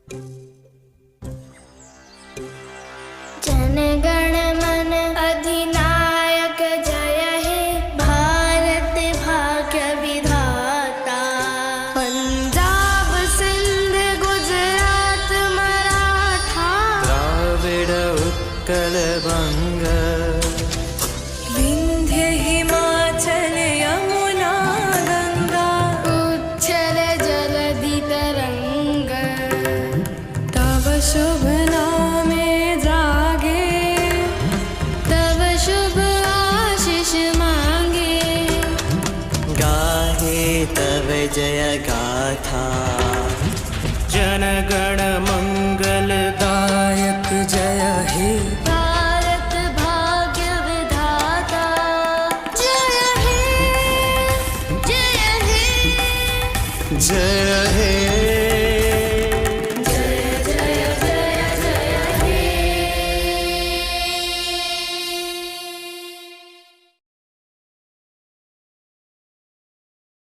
जन गण मन अधिनायक जय हे भारत भाग्य विधाता। पंजाब सिंध गुजरात मराठा द्राविड उत्कल बंग विंध्य हिमाचल यमुना गंगा उच्छल जलधि तरंग। तव शुभ नामे जागे तव शुभ आशीष मांगे। गाहे तव जय गाथा जन गण